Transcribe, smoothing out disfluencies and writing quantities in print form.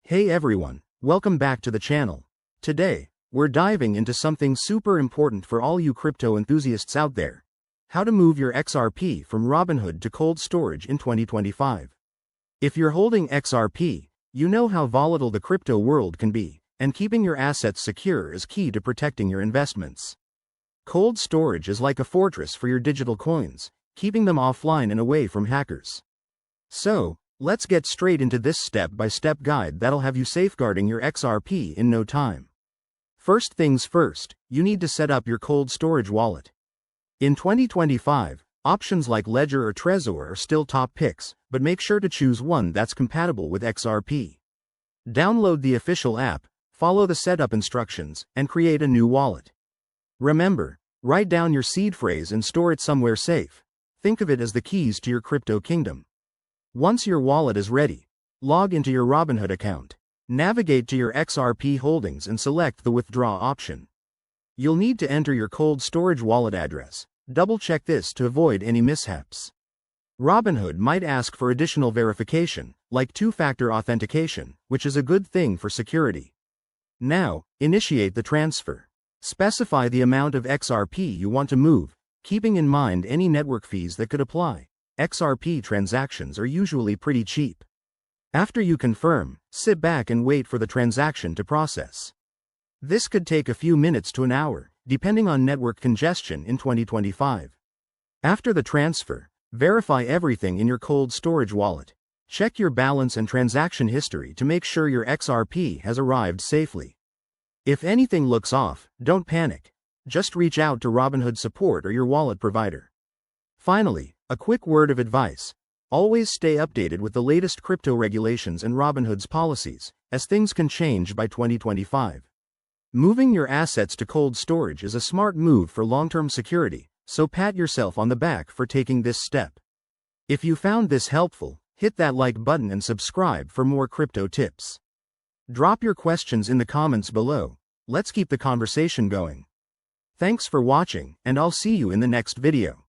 Hey everyone, welcome back to the channel. Today, we're diving into something super important for all you crypto enthusiasts out there. How to move your XRP from Robinhood to cold storage in 2025. If you're holding XRP, you know how volatile the crypto world can be, and keeping your assets secure is key to protecting your investments. Cold storage is like a fortress for your digital coins, keeping them offline and away from hackers. So, let's get straight into this step-by-step guide that'll have you safeguarding your XRP in no time. First things first, you need to set up your cold storage wallet. In 2025, options like Ledger or Trezor are still top picks, but make sure to choose one that's compatible with XRP. Download the official app, follow the setup instructions, and create a new wallet. Remember, write down your seed phrase and store it somewhere safe. Think of it as the keys to your crypto kingdom. Once your wallet is ready, log into your Robinhood account. Navigate to your XRP holdings and select the withdraw option. You'll need to enter your cold storage wallet address. Double-check this to avoid any mishaps. Robinhood might ask for additional verification, like two-factor authentication, which is a good thing for security. Now, initiate the transfer. Specify the amount of XRP you want to move, keeping in mind any network fees that could apply. XRP transactions are usually pretty cheap. After you confirm, sit back and wait for the transaction to process. This could take a few minutes to an hour, depending on network congestion in 2025. After the transfer, verify everything in your cold storage wallet. Check your balance and transaction history to make sure your XRP has arrived safely. If anything looks off, don't panic. Just reach out to Robinhood support or your wallet provider. Finally, a quick word of advice. Always stay updated with the latest crypto regulations and Robinhood's policies, as things can change by 2025. Moving your assets to cold storage is a smart move for long-term security, so pat yourself on the back for taking this step. If you found this helpful, hit that like button and subscribe for more crypto tips. Drop your questions in the comments below. Let's keep the conversation going. Thanks for watching, and I'll see you in the next video.